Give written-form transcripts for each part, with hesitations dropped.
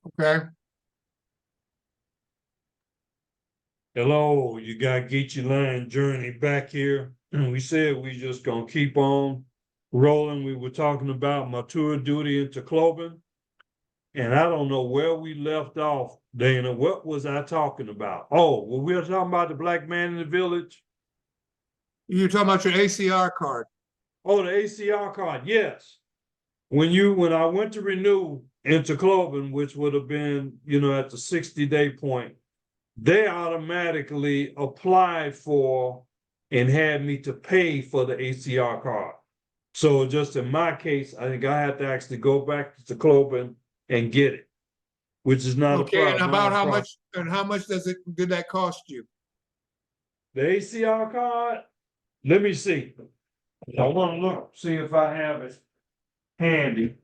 Okay. Hello, you got Get Your Line Journey back here. We said we just gonna keep on rolling. We were talking about my tour duty in Tacloban, and I don't know where we left off, Dana. What was I talking about? Oh, well, we were talking about the black man in the village. You're talking about your ACR card. Oh, the ACR card, yes. When I went to renew in Tacloban, which would have been, at the 60-day point, they automatically applied for and had me to pay for the ACR card. So just in my case, I think I had to actually go back to Tacloban and get it, which is not a Okay, and problem. about how much did that cost you? The ACR card, let me see. I want to look, see if I have it handy,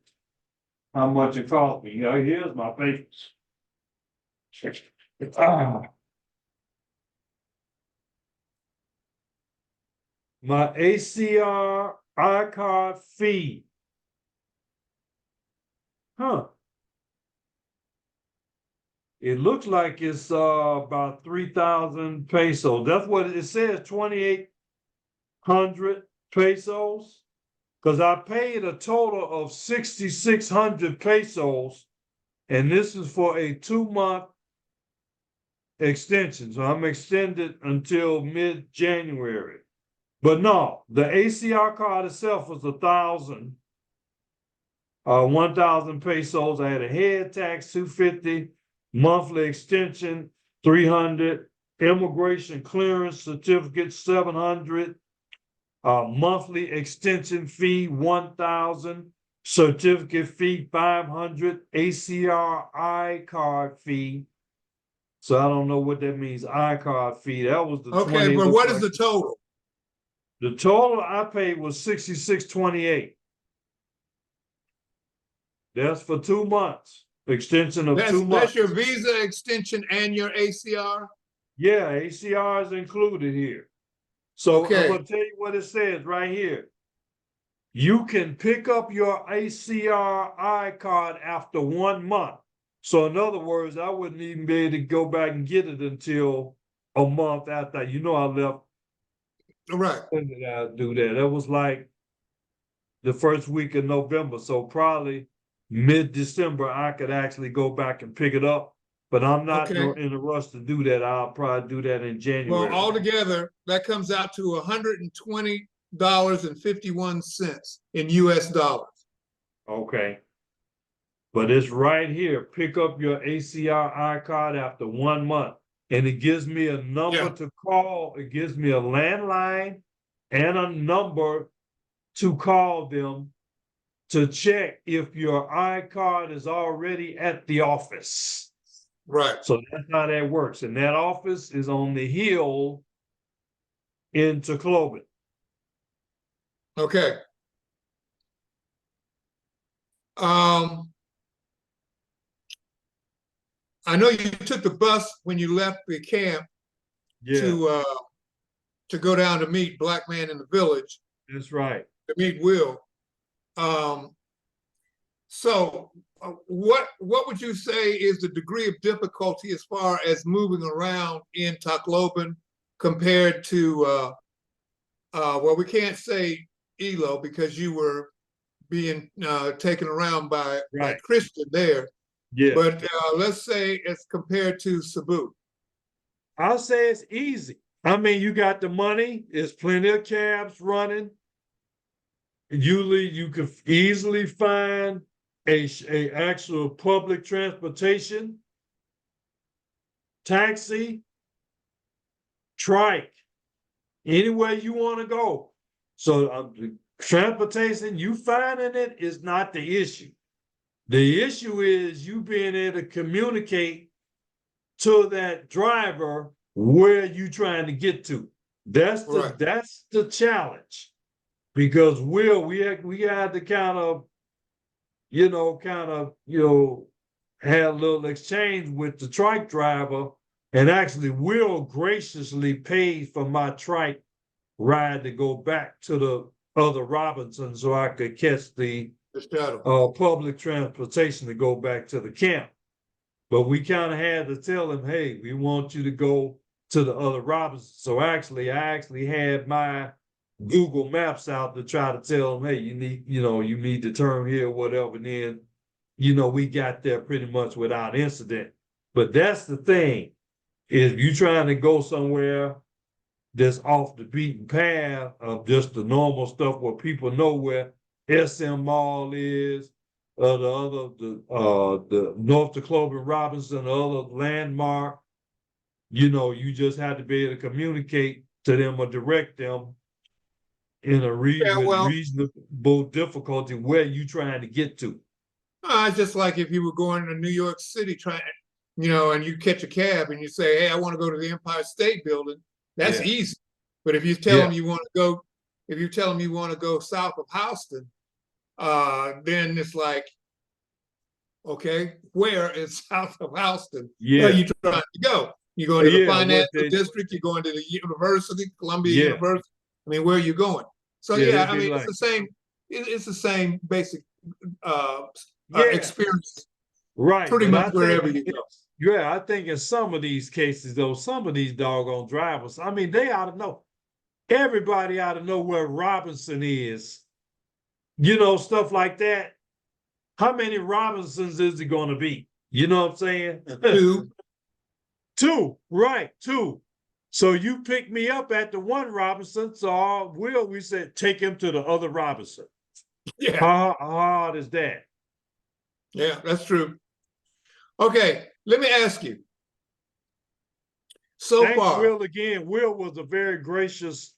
how much it cost me. Here's my papers. My ACR iCard fee. Huh. It looks like it's about 3,000 pesos. That's what it says, 2,800 pesos. Because I paid a total of 6,600 pesos, and this is for a 2-month extension. So I'm extended until mid-January. But no, the ACR card itself was 1,000 pesos. I had a head tax, 250, monthly extension, 300, immigration clearance certificate, 700, monthly extension fee, 1,000, certificate fee, 500, ACR card fee. So I don't know what that means, card fee. That was the Okay, but what is the total? The total I paid was 66.28. That's for 2 months. Extension of 2 months. That's your visa extension and your ACR? Yeah, ACR is included here. So okay. I'm going to tell you what it says right here. You can pick up your ACR card after 1 month. So in other words, I wouldn't even be able to go back and get it until a month after. I left. Right. When did I do that? That was like the first week of November. So probably mid-December, I could actually go back and pick it up. But I'm not in a rush to do that. I'll probably do that in January. Well, altogether, that comes out to $120.51 in US dollars. Okay. But it's right here. Pick up your ACR card after 1 month. And it gives me a number to call. It gives me a landline and a number to call them to check if your iCard is already at the office. Right. So that's how that works. And that office is on the hill in Tacloban. Okay. I know you took the bus when you left the camp to go down to meet Black Man in the Village. That's right. To meet Will. So what would you say is the degree of difficulty as far as moving around in Tacloban compared to, well, we can't say Elo because you were being taken around by Christian there. Yeah. But let's say as compared to Cebu. I'll say it's easy. I mean, you got the money. There's plenty of cabs running. Usually you can easily find a actual public transportation, taxi, trike, anywhere you want to go. So transportation, you finding it is not the issue. The issue is you being able to communicate to that driver where you trying to get to. That's the challenge. Because we had to kind of had a little exchange with the trike driver, and actually Will graciously paid for my trike ride to go back to the other Robinson so I could catch the public transportation to go back to the camp. but we kind of had to tell them, hey, we want you to go to the other Robinsons. So actually, I actually had my Google Maps out to try to tell them, hey, you need to turn here, whatever. And then, we got there pretty much without incident. But that's the thing. If you're trying to go somewhere that's off the beaten path of just the normal stuff where people know where SM Mall is, the North Tacloban Robinson, the other landmark, you just have to be able to communicate to them or direct them in a reasonable difficulty where you trying to get to. Just like if you were going to New York City and you catch a cab and you say, hey, I want to go to the Empire State Building, that's easy. But if you tell them you want to go south of Houston, then it's like, okay, where is south of Houston? Yeah. Where are you trying to go? You're going to the financial district, you're going to the university, Columbia University. I mean, where are you going? So I mean, it's the same basic experience. Right. Pretty much wherever you go. Yeah, I think in some of these cases, though, some of these doggone drivers, I mean, they ought to know. Everybody ought to know where Robinson is. Stuff like that. How many Robinsons is it going to be? You know what I'm saying? Two, right, two. So you pick me up at the one Robinson, so we said, take him to the other Robinson. Yeah. How hard is that? Yeah, that's true. Okay, let me ask you. Thanks, Will, again. Will was a very gracious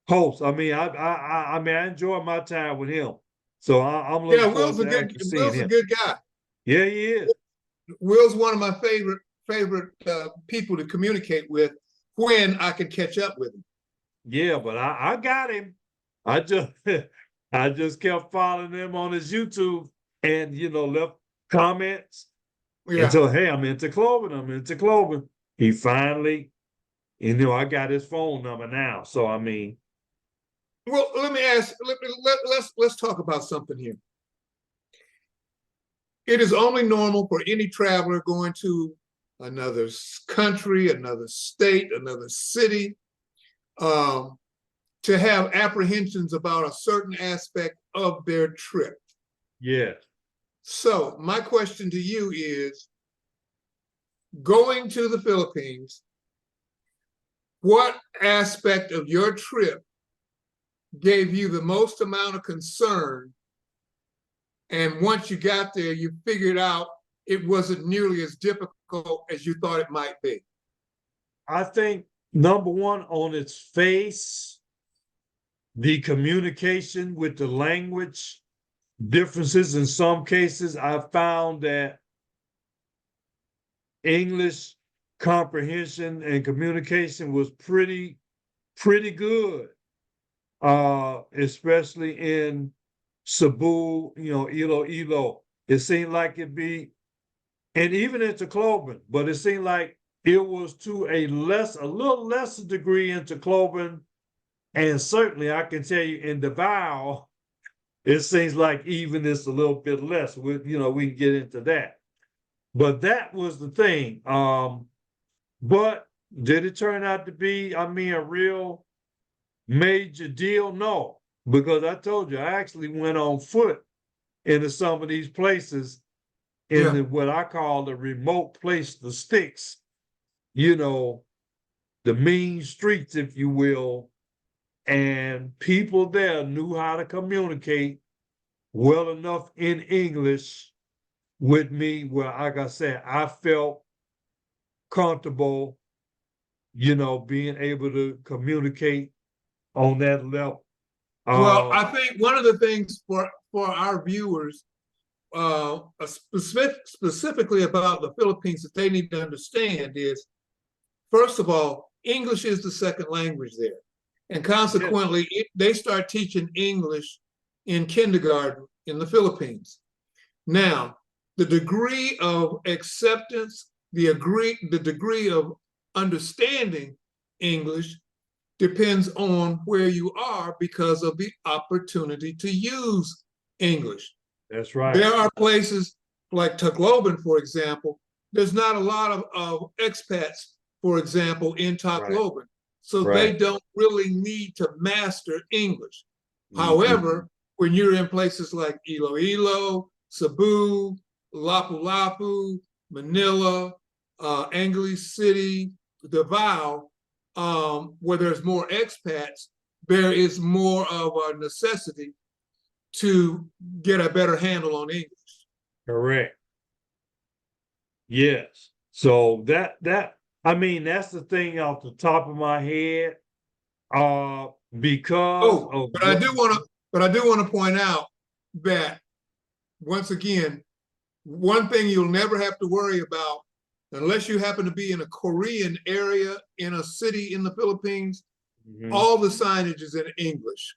host. I mean, I enjoyed my time with him. So I'm looking forward to actually seeing him. Will's a good guy. Yeah, he is. Will's one of my favorite people to communicate with when I can catch up with him. Yeah, but I got him. I just kept following him on his YouTube and left comments. Yeah. And so, hey, I'm in Tacloban. He finally, I got his phone number now. So I mean. Well, let me ask. Let's talk about something here. It is only normal for any traveler going to another country, another state, another city, to have apprehensions about a certain aspect of their trip. Yeah. So my question to you is, going to the Philippines, what aspect of your trip gave you the most amount of concern? And once you got there, you figured out it wasn't nearly as difficult as you thought it might be? I think, number one, on its face, the communication with the language differences. In some cases, I found that English comprehension and communication was pretty good, especially in Cebu, Iloilo. It seemed like it'd be, and even in Tacloban, but it seemed like it was to a little lesser degree in Tacloban, and certainly I can tell you in Davao, it seems like even it's a little bit less. We can get into that. But that was the thing. But did it turn out to be, a real major deal? No, because I told you, I actually went on foot into some of these places in what I call the remote place, the sticks, the mean streets, if you will. And people there knew how to communicate well enough in English with me where, like I said, I felt comfortable, being able to communicate on that level. Well, I think one of the things for our viewers, specifically about the Philippines, that they need to understand is, first of all, English is the second language there. And consequently, they start teaching English in kindergarten in the Philippines. Now, the degree of acceptance, the degree of understanding English depends on where you are because of the opportunity to use English. That's right. There are places like Tacloban, for example, there's not a lot of expats, for example, in Tacloban. So they Right. don't really need to master English. Mhm. However, when you're in places like Iloilo, Cebu, Lapu-Lapu, Manila, Angeles City, Davao, where there's more expats, there is more of a necessity to get a better handle on English. Correct. Yes. So I mean, that's the thing off the top of my head. Because Oh, of but I what. do want to, but I do want to point out that once again, one thing you'll never have to worry about, unless you happen to be in a Korean area in a city in the Philippines, Mhm. all the signage is in English.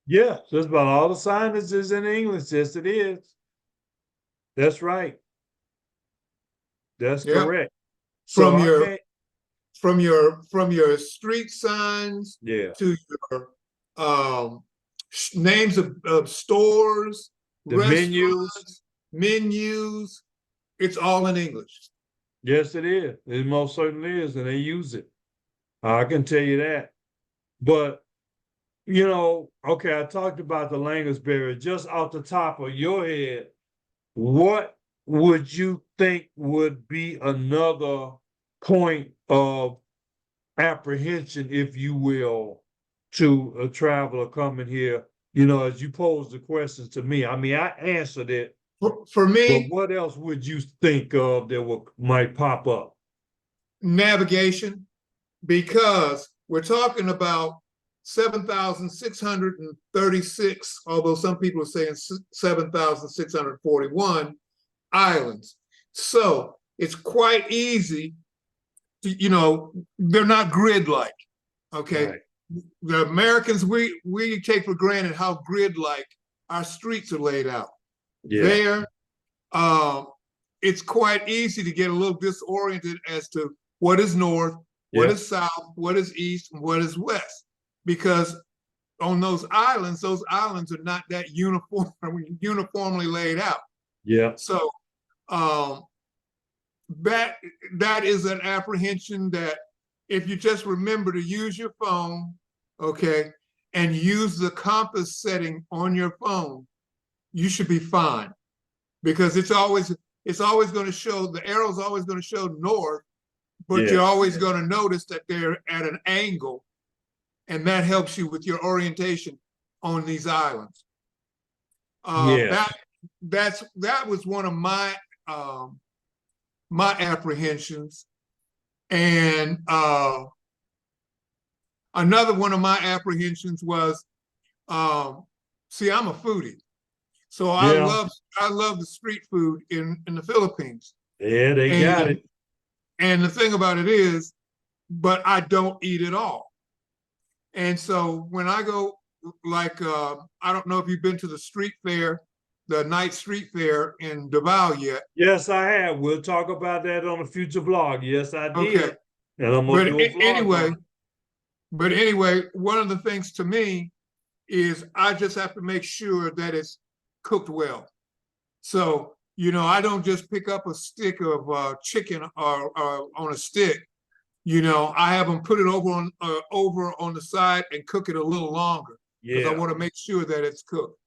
Yeah, just about all the signage is in English. Yes, it is. That's right. That's Yep. correct. So From I your can't. from your street signs Yeah, to your um, names of stores, the menus. restaurants, menus, it's all in English. Yes, it is. It most certainly is, and they use it. I can tell you that. But okay, I talked about the language barrier. Just off the top of your head, what would you think would be another point of apprehension, if you will, to a traveler coming here? As you pose the questions to me, I mean, I answered it, For but me, what else would you think of that might pop up? navigation, because we're talking about 7,636, although some people are saying 7,641 islands. So it's quite easy to, they're not grid-like, okay? Right. The Americans, we take for granted how grid-like our streets are laid out. Yeah. There, um, it's quite easy to get a little disoriented as to what is north, what Yeah. is south, what is east, and what is west. Because on those islands are not that uniformly laid out. Yeah. So um, that that is an apprehension that if you just remember to use your phone, okay, and use the compass setting on your phone, you should be fine because it's always going to show the arrow's always going to show north, but you're Yeah. always going to notice that they're at an angle, and that helps you with your orientation on these islands. Yeah. That was one of my apprehensions, and another one of my apprehensions was, see, I'm a foodie, so I Yeah. love I love the street food in the Philippines, Yeah, they got and it. and the thing about it is, but I don't eat it all. And so when I go, like, I don't know if you've been to the street fair, the night street fair in Davao yet. Yes, I have. We'll talk about that on a future vlog. Yes, I Okay. did. And I'm gonna But do a vlog anyway, on it. one of the things to me is I just have to make sure that it's cooked well. So, I don't just pick up a stick of chicken or on a stick. I have them put it over on the side and cook it a little longer because I Yeah. want to make sure that it's cooked.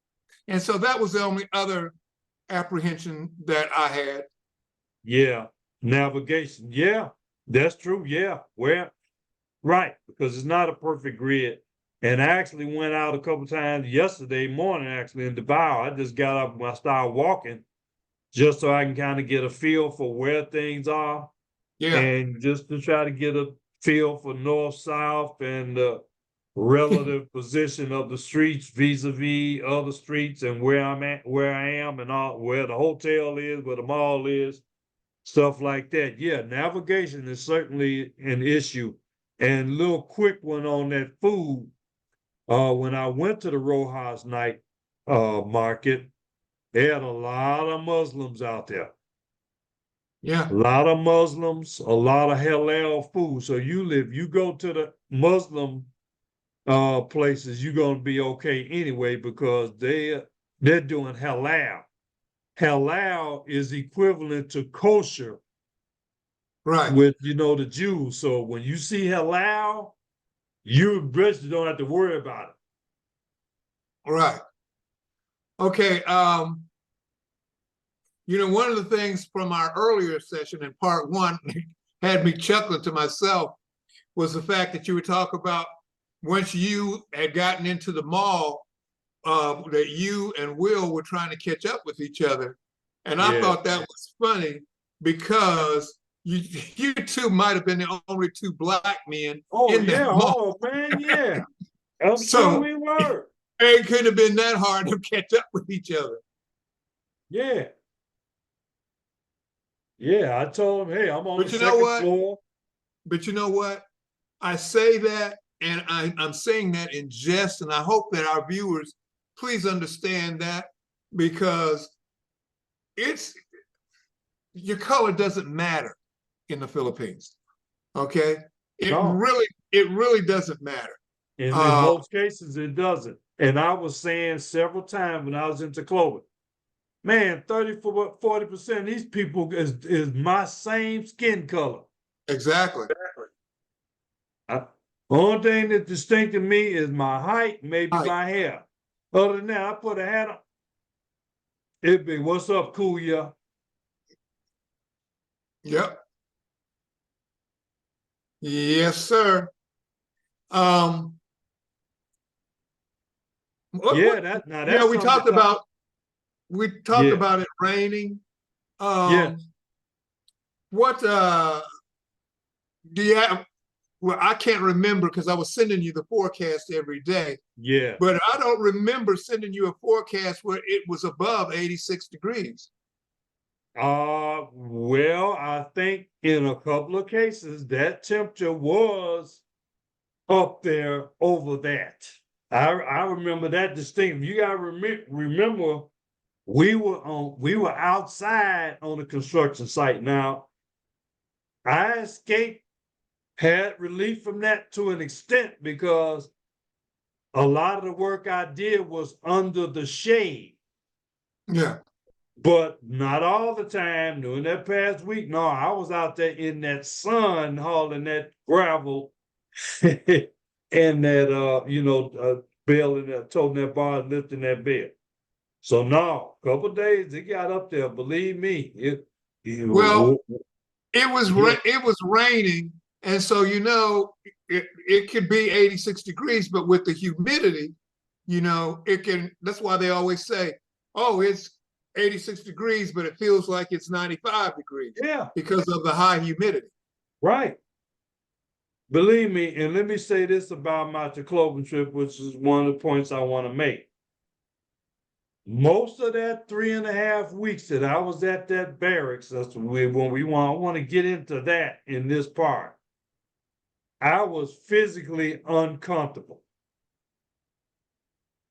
And so that was the only other apprehension that I had. Yeah. Navigation. Yeah, that's true. Yeah. Well, right, because it's not a perfect grid. And I actually went out a couple times yesterday morning, actually, in Davao. I just got up and I started walking just so I can kind of get a feel for where things are Yeah. and just to try to get a feel for north, south, and the relative position of the streets vis-a-vis other streets and where I'm at, where I am, and all where the hotel is, where the mall is, stuff like that. Yeah, navigation is certainly an issue. And little quick one on that food. When I went to the Rojas night market, they had a lot of Muslims out there. Yeah. A lot of Muslims, a lot of halal food. So you go to the Muslim places, you're gonna be okay anyway because they're doing halal. Halal is equivalent to kosher Right, with, the Jews. So when you see halal, you basically don't have to worry about it. right. Okay. One of the things from our earlier session in part one had me chuckling to myself was the fact that you were talking about once you had gotten into the mall, that you and Will were trying to catch up with each other. And I Yeah. thought that was funny because you two might have been the only two black men Oh in yeah. that mall. Oh man. Yeah. I'm sure So we were. it couldn't have been that hard to catch up with each other. Yeah. Yeah. I told him, hey, I'm on the But you know second what? floor. But you know what? I say that, and I'm saying that in jest, and I hope that our viewers please understand that, because it's your color doesn't matter in the Philippines. Okay, No. it really doesn't matter. In most cases, it doesn't. And I was saying several times when I was in Tacloban, man, 40% of these people is my same skin color. Exactly. The only thing that distinctive me is my height, maybe Right. my hair. Other than that, I put a hat on. It'd be, what's up, cool, yeah? Yep. Yes, sir. Um. Yeah, now Yeah, that's something to talk. we talked Yeah, about it raining. yeah, Um. What do you have? Well, I can't remember because I was sending you the forecast every day, yeah. but I don't remember sending you a forecast where it was above 86 degrees. Well, I think in a couple of cases that temperature was up there over that. I remember that distinctly. You gotta remember we were outside on the construction site. Now I escaped, had relief from that to an extent because a lot of the work I did was under the shade. Yeah. But not all the time. During that past week, no, I was out there in that sun hauling that gravel and that bailing that, toting that bar, and lifting that bed. So no, a couple of days it got up there. Believe me, Well, it yeah, it was raining, and so it could be 86 degrees, but with the humidity, it can. That's why they always say, "Oh, it's 86 degrees, but it feels like it's 95 degrees yeah, because of the high humidity." right. Believe me, and let me say this about my Tacloban trip, which is one of the points I want to make. Most of that 3.5 weeks that I was at that barracks, that's when we want to get into that in this part. I was physically uncomfortable.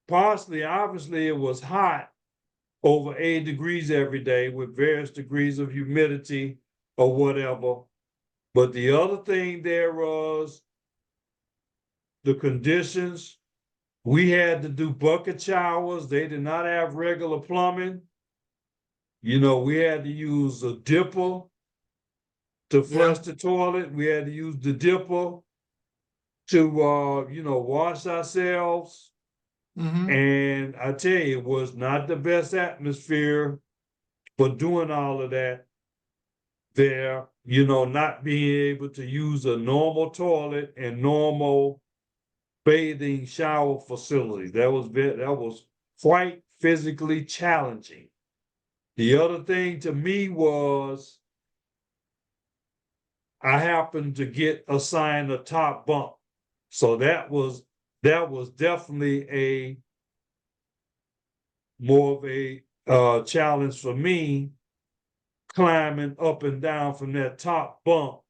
Partially, obviously, it was hot, over 80 degrees every day with various degrees of humidity or whatever. But the other thing there was the conditions. We had to do bucket showers. They did not have regular plumbing. We had to use a dipper to Yeah. flush the toilet. We had to use the dipper to, wash ourselves. Mm-hmm. And I tell you, it was not the best atmosphere for doing all of that there, not being able to use a normal toilet and normal bathing shower facility. That was quite physically challenging. The other thing to me was I happened to get assigned a top bunk. So that was definitely a more of a challenge for me, climbing up and down from that top bunk,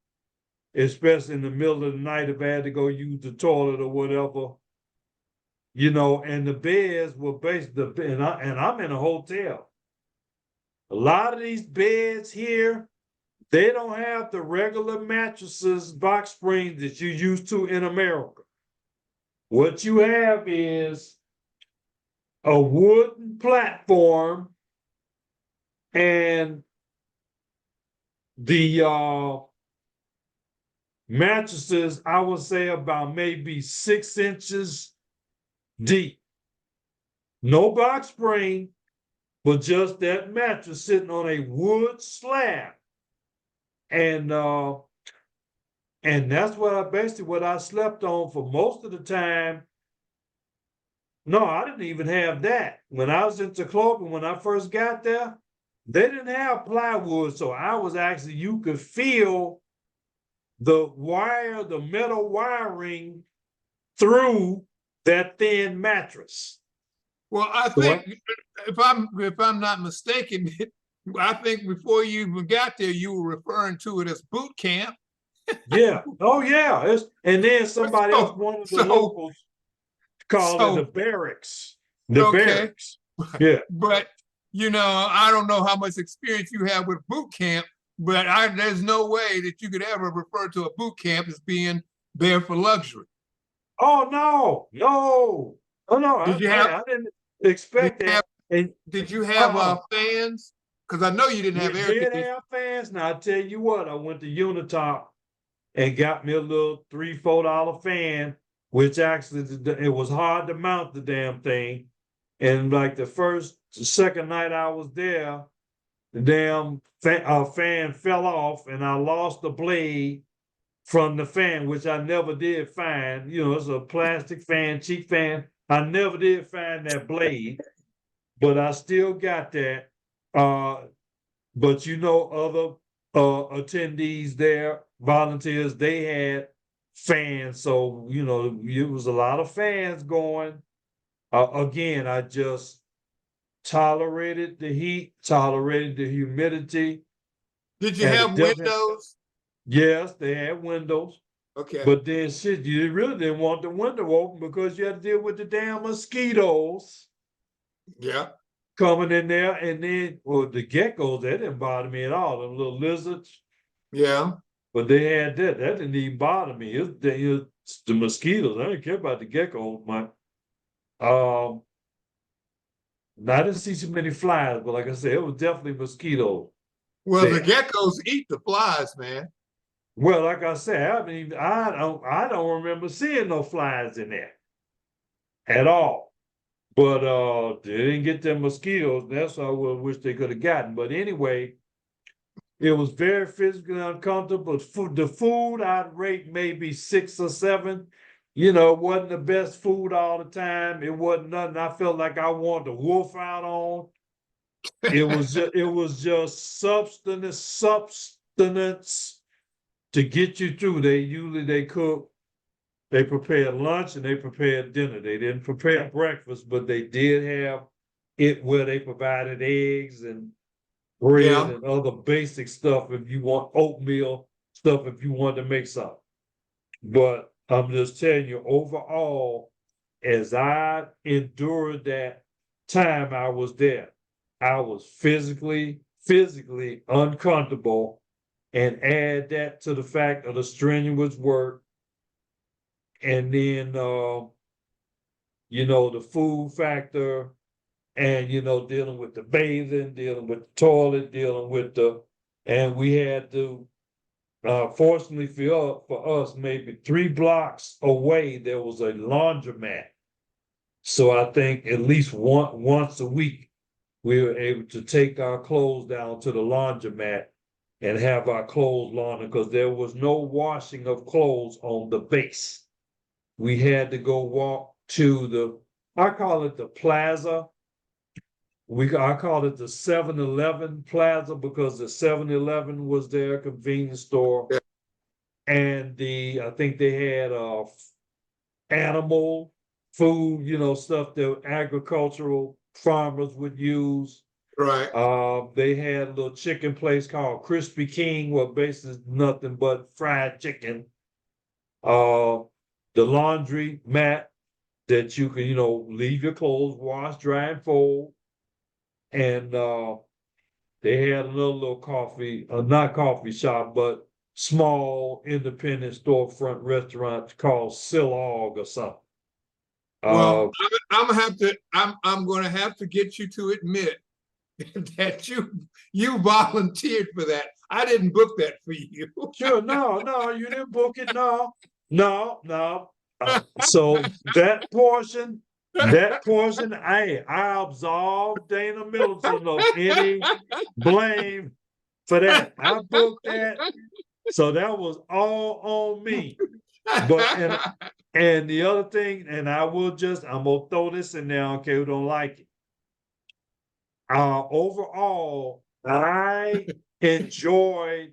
especially in the middle of the night if I had to go use the toilet or whatever. And the beds were basically, and I'm in a hotel. A lot of these beds here, they don't have the regular mattresses, box springs that you used to in America. What you have is a wooden platform and the mattresses, I would say about maybe 6 inches deep. No box spring, but just that mattress sitting on a wood slab. And that's what I slept on for most of the time. No, I didn't even have that. When I was in Tacloban, when I first got there, they didn't have plywood. So I was actually, you could feel the metal wiring through that thin mattress. Well, I think if I'm not mistaken, I think before you even got there, you were referring to it as boot camp. Yeah. Oh, yeah. And then somebody else, one of the locals, called it the barracks. The barracks. Yeah. But I don't know how much experience you have with boot camp, but there's no way that you could ever refer to a boot camp as being there for luxury. Oh no. Oh no. I didn't expect that. Did you have fans? Because I know you didn't have air conditioning. We did have fans. Now I tell you what, I went to Unitop and got me a little $3-4 fan, which actually it was hard to mount the damn thing. And like the second night I was there, the damn fan fell off and I lost the blade from the fan, which I never did find. It's a plastic fan, cheap fan. I never did find that blade, but I still got that. But other attendees there, volunteers, they had fans. So, it was a lot of fans going. Again, I just tolerated the heat, tolerated the humidity. Did you have windows? Yes, they had windows. Okay. But then you really didn't want the window open because you had to deal with the damn mosquitoes. Yeah. Coming in there, and then the geckos, that didn't bother me at all. The little lizards. Yeah. But they had that. That didn't even bother me. It's the mosquitoes. I didn't care about the geckos much. I didn't see so many flies, but like I said, it was definitely mosquitoes. Well, the geckos eat the flies, man. Well, like I said, I don't remember seeing no flies in there at all. But they didn't get them mosquitoes. That's what I wish they could have gotten. But anyway, it was very physically uncomfortable. The food I'd rate maybe 6 or 7. It wasn't the best food all the time. It wasn't nothing I felt like I wanted to wolf out on. It was just substance to get you through. They cook. They prepared lunch and they prepared dinner. They didn't prepare breakfast, but they did have it where they provided eggs and bread and other basic stuff if you want oatmeal stuff if you want to make something. But I'm just telling you, overall, as I endured that time I was there, I was physically uncomfortable, and add that to the fact of the strenuous work. And then, the food factor and, dealing with the bathing, dealing with the toilet, and we had to, fortunately for us, maybe 3 blocks away, there was a laundromat. So I think at least once a week, we were able to take our clothes down to the laundromat and have our clothes laundered because there was no washing of clothes on the base. We had to go walk to I call it the plaza. I call it the 7-Eleven plaza because the 7-Eleven was their convenience store. Yeah. And I think they had animal food, stuff that agricultural farmers would use. Right. They had a little chicken place called Crispy King, where basically nothing but fried chicken. The laundry mat that you can, leave your clothes, wash, dry, and fold. And they had another little not coffee shop, but small independent storefront restaurant called Silog or something. Well, I'm going to have to get you to admit that you volunteered for that. I didn't book that for you. Sure, no, you didn't book it. No. So that portion, I absolve Dana Middleton of any blame for that. I booked that, so that was all on me. But and the other thing, and I'm gonna throw this in there, okay, who don't like it. Overall, I enjoyed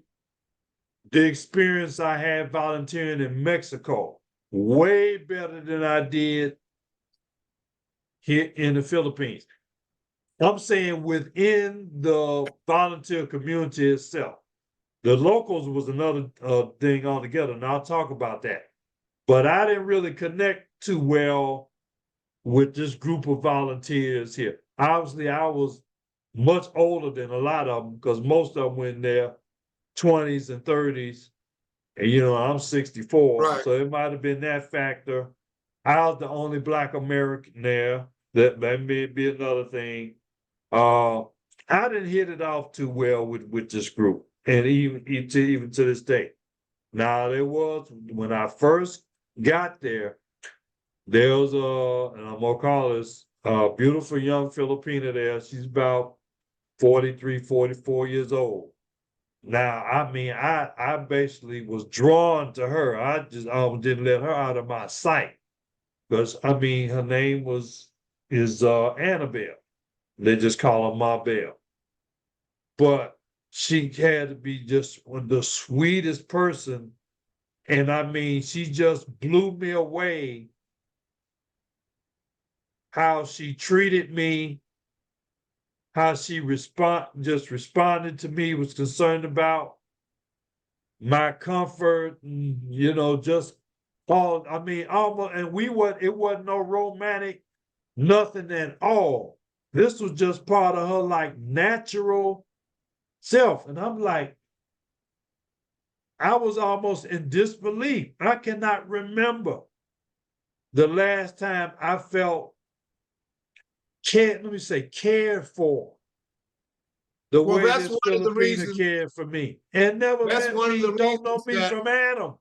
the experience I had volunteering in Mexico way better than I did here in the Philippines. I'm saying within the volunteer community itself. The locals was another thing altogether, and I'll talk about that. But I didn't really connect too well with this group of volunteers here. Obviously, I was much older than a lot of them because most of them were in their 20s and 30s. And, I'm 64, Right. so it might have been that factor. I was the only Black American there. That may be another thing. I didn't hit it off too well with this group, and even to this day. Now, there was, when I first got there was and I'm gonna call this a beautiful young Filipina there. She's about 43, 44 years old. Now, I mean, I basically was drawn to her. I just didn't let her out of my sight. Because I mean, her name is Annabelle. They just call her Ma Belle. But she had to be just the sweetest person. And I mean, she just blew me away how she treated me, how she responded to me, was concerned about my comfort, and, just all, I mean, almost, and it wasn't no romantic, nothing at all. This was just part of her like natural self. And I'm like, I was almost in disbelief. I cannot remember the last time I felt cared for the way that's this one of the Filipina reasons. cared for me. And never That's met one of me, the don't know reasons me from Adam.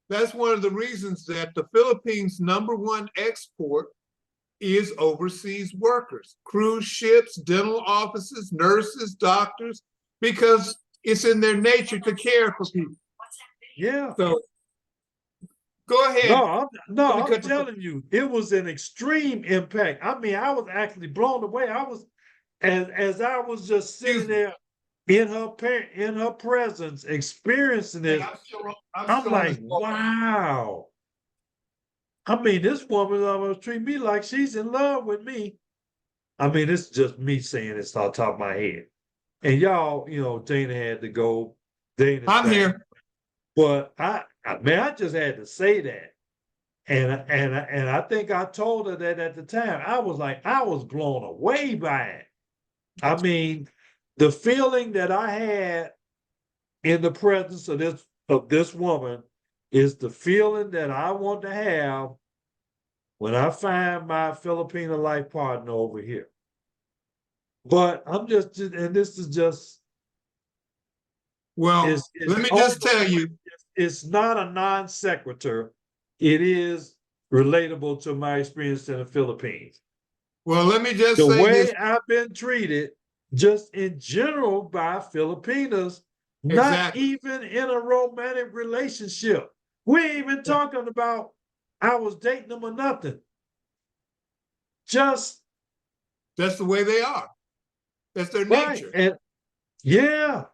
That's one of the reasons that the Philippines' #1 export is overseas workers, cruise ships, dental offices, nurses, doctors, because it's in their nature to care for people. Yeah. So go ahead. I'm telling you, it was an extreme impact. I mean, I was actually blown away. As I was just sitting there in her presence, experiencing this, I'm like, wow. I mean, this woman almost treat me like she's in love with me. I mean, it's just me saying this off the top of my head. And y'all, Dana had to go. I'm here. But I just had to say that. And I think I told her that at the time. I was blown away by it. I mean, the feeling that I had in the presence of this woman is the feeling that I want to have when I find my Filipino life partner over here. But and this is just. Well, let me just tell you. It's not a non sequitur. It is relatable to my experience in the Philippines. Well, let me just say the way this. I've been treated just in general by Filipinas, not even in a romantic relationship. We ain't even talking about I was dating them or nothing. Just that's the way they are. That's their nature. And yeah.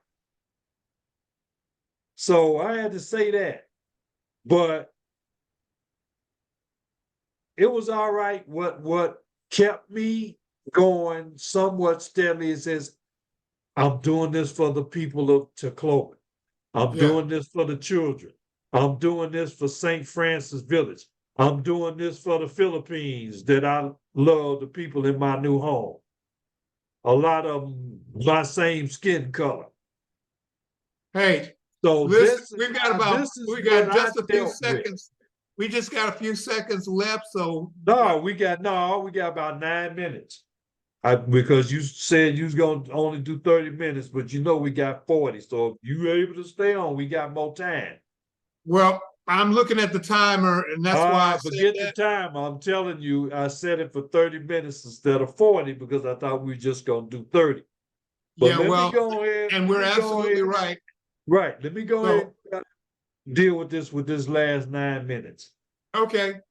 So I had to say that. But it was all right. What kept me going somewhat steadily is I'm doing this for the people of Tacloban. I'm doing this for the children. I'm doing this for St. Francis Village. I'm doing this for the Philippines that I love, the people in my new home. A lot of them my same skin color. Hey, so listen, we got just a few seconds. With. We just got a few seconds left. So we got about 9 minutes. Because you said you was gonna only do 30 minutes, but you know we got 40. So if you able to stay on, we got more time. Well, I'm looking at the timer, and that's All why I right, said forget the that. time. I'm telling you, I set it for 30 minutes instead of 40 because I thought we were just gonna do 30. But Yeah, let me well, go ahead. and Let we're me go absolutely ahead. right. Right. Let me go So, ahead and deal with this last 9 minutes. okay.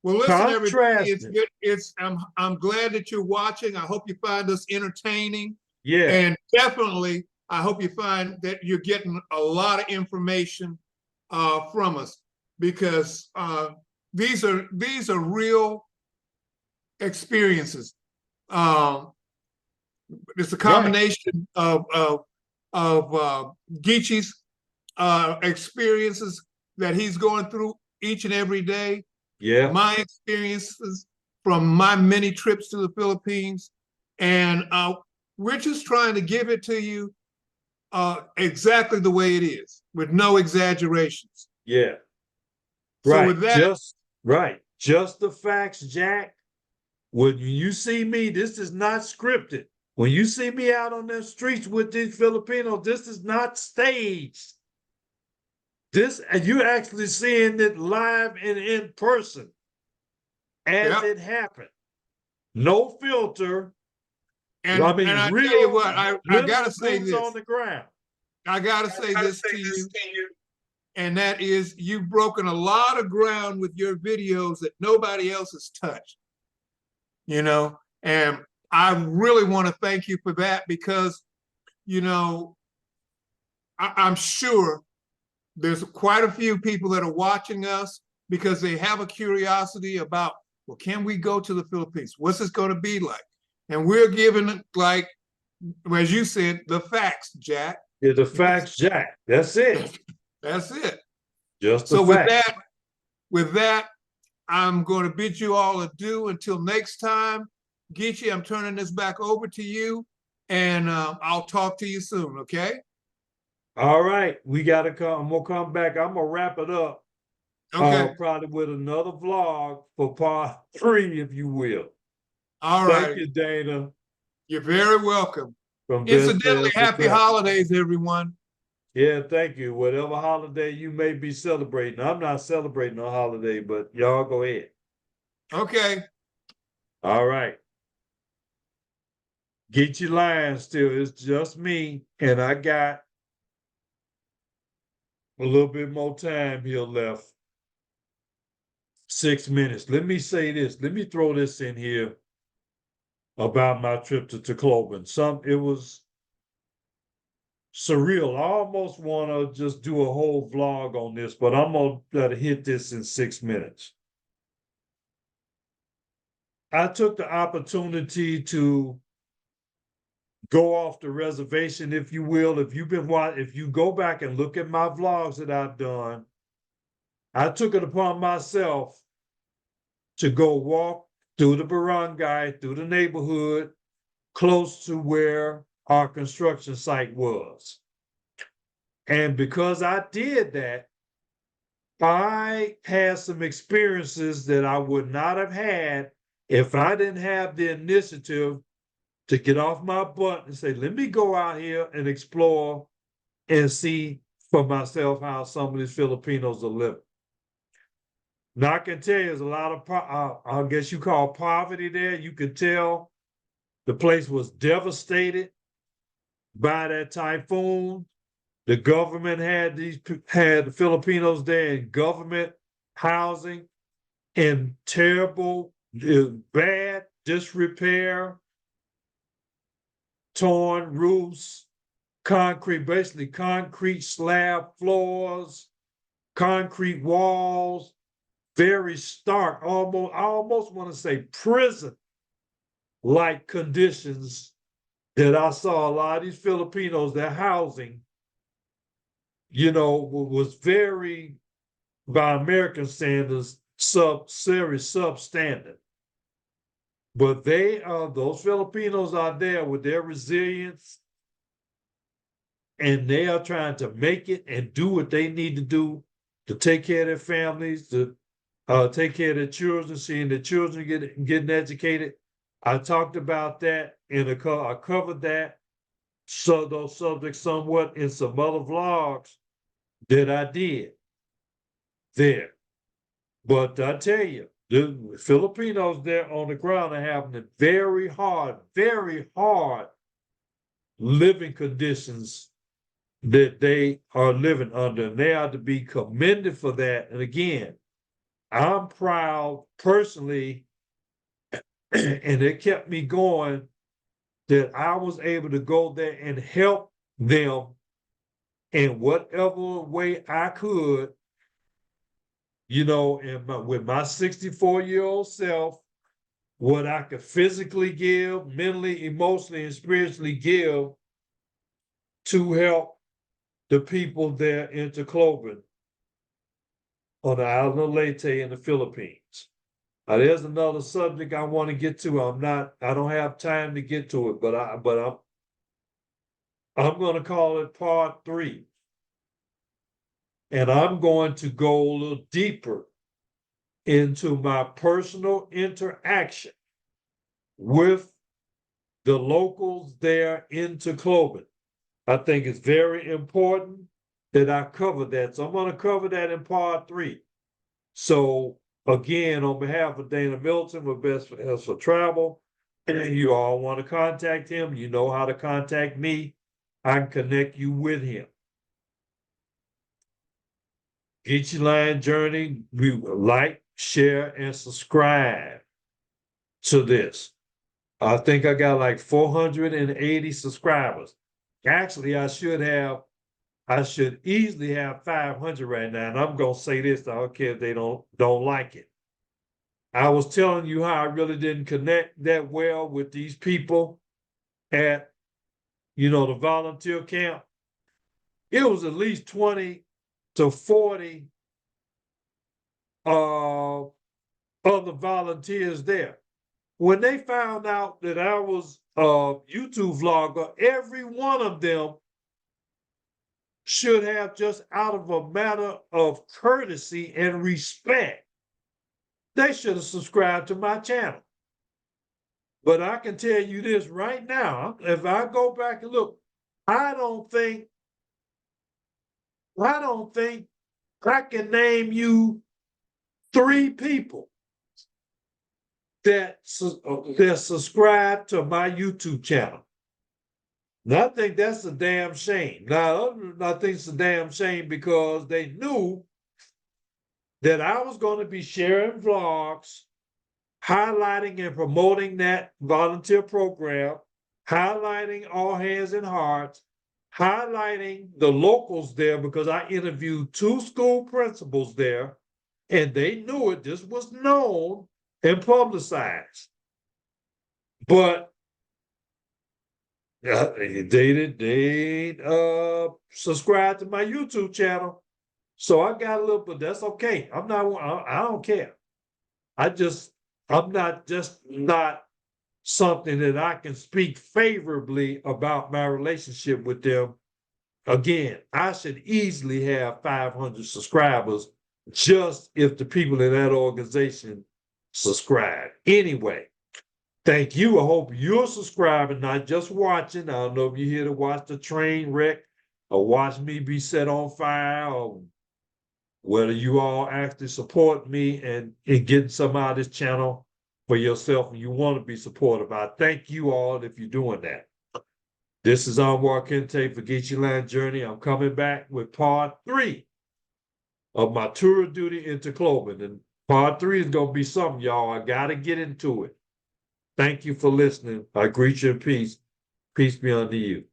Well, listen, everybody, it's Contrasting. good. I'm glad that you're watching. I hope you find us entertaining. Yeah. And definitely, I hope you find that you're getting a lot of information from us, because these are real experiences. Um, it's a Right. combination of Geechee's experiences that he's going through each and every day, Yeah. my experiences from my many trips to the Philippines, and we're just trying to give it to you exactly the way it is, with no exaggerations. Yeah. So Right. with that, Just the facts, Jack. When you see me, this is not scripted. When you see me out on the streets with these Filipinos, this is not staged. This, and you're actually seeing it live and in person as yeah, it happened. No filter. I and mean, I tell you real what, I gotta literal say boots on this. the ground. I gotta say this to you, and that is, you've broken a lot of ground with your videos that nobody else has touched. And I really want to thank you for that, because you know I'm sure there's quite a few people that are watching us because they have a curiosity about, well, can we go to the Philippines? What's this going to be like? And we're giving, like, as you said, the facts, Jack. Yeah, the facts, Jack. That's it. That's it. Just the So facts. with that, I'm going to bid you all adieu until next time. Geechee, I'm turning this back over to you, and I'll talk to you soon, okay? All right, we gotta come. I'm gonna come back. I'm gonna wrap it up. Okay. Probably with another vlog for part 3, if you will. All Thank right. you, Dana. You're very welcome. From Best Incidentally, Friends to happy Travel. holidays, everyone. Yeah, thank you. Whatever holiday you may be celebrating. I'm not celebrating a holiday, but y'all go ahead. Okay. All right. Get your line still. It's just me, and I got a little bit more time here left. 6 minutes. Let me say this. Let me throw this in here about my trip to Tacloban. It was surreal. I almost want to just do a whole vlog on this, but I'm gonna hit this in 6 minutes. I took the opportunity to go off the reservation, if you will. If you go back and look at my vlogs that I've done, I took it upon myself to go walk through the barangay, through the neighborhood, close to where our construction site was. And because I did that, I had some experiences that I would not have had if I didn't have the initiative to get off my butt and say, let me go out here and explore and see for myself how some of these Filipinos are living. Now, I can tell you there's a lot of, I guess you call poverty there. You could tell the place was devastated by that typhoon. The government had the Filipinos there in government housing in terrible, bad disrepair, torn roofs, basically concrete slab floors, concrete walls, very stark, I almost want to say prison-like conditions that I saw a lot of these Filipinos, their housing, was very, by American standards, serious substandard. But those Filipinos are there with their resilience, and they are trying to make it and do what they need to do to take care of their families, to take care of their children, seeing their children getting educated. I talked about that I covered that. So those subjects somewhat in some other vlogs that I did there. But I tell you, the Filipinos there on the ground are having a very hard living conditions that they are living under. And they are to be commended for that. And again, I'm proud personally, and it kept me going, that I was able to go there and help them in whatever way I could, you know, with my 64-year-old self, what I could physically give, mentally, emotionally, and spiritually give to help the people there in Tacloban on the island of Leyte in the Philippines. There's another subject I want to get to. I don't have time to get to it, but I'm going to call it part 3. And I'm going to go a little deeper into my personal interaction with the locals there in Tacloban. I think it's very important that I cover that. So I'm going to cover that in part 3. So again, on behalf of Dana Milton with Best for Travel, and you all want to contact him, you know how to contact me. I can connect you with him. Get Your Line Journey, we like, share, and subscribe to this. I think I got like 480 subscribers. Actually, I should easily have 500 right now. And I'm gonna say this, I don't care if they don't like it. I was telling you how I really didn't connect that well with these people at, the volunteer camp. It was at least 20 to 40 other volunteers there. When they found out that I was a YouTube vlogger, every one of them should have, just out of a matter of courtesy and respect, they should have subscribed to my channel. But I can tell you this right now, if I go back and look, I don't think I can name you 3 people that subscribe to my YouTube channel. And I think that's a damn shame. Now, I think it's a damn shame because they knew that I was going to be sharing vlogs, highlighting and promoting that volunteer program, highlighting All Hands and Hearts, highlighting the locals there, because I interviewed 2 school principals there, and they knew it. This was known and publicized. But they subscribe to my YouTube channel. So I got a little, but that's okay. I don't care. I'm not something that I can speak favorably about my relationship with them. Again, I should easily have 500 subscribers just if the people in that organization subscribe. Anyway, thank you. I hope you're subscribing, not just watching. I don't know if you're here to watch the train wreck or watch me be set on fire, or whether you all actually support me and getting some out of this channel for yourself and you want to be supportive. I thank you all if you're doing that. This is Anwar Kente for Get Your Line Journey. I'm coming back with part 3 of my tour of duty in Tacloban. And part 3 is going to be something, y'all. I got to get into it. Thank you for listening. I greet you in peace. Peace be unto you.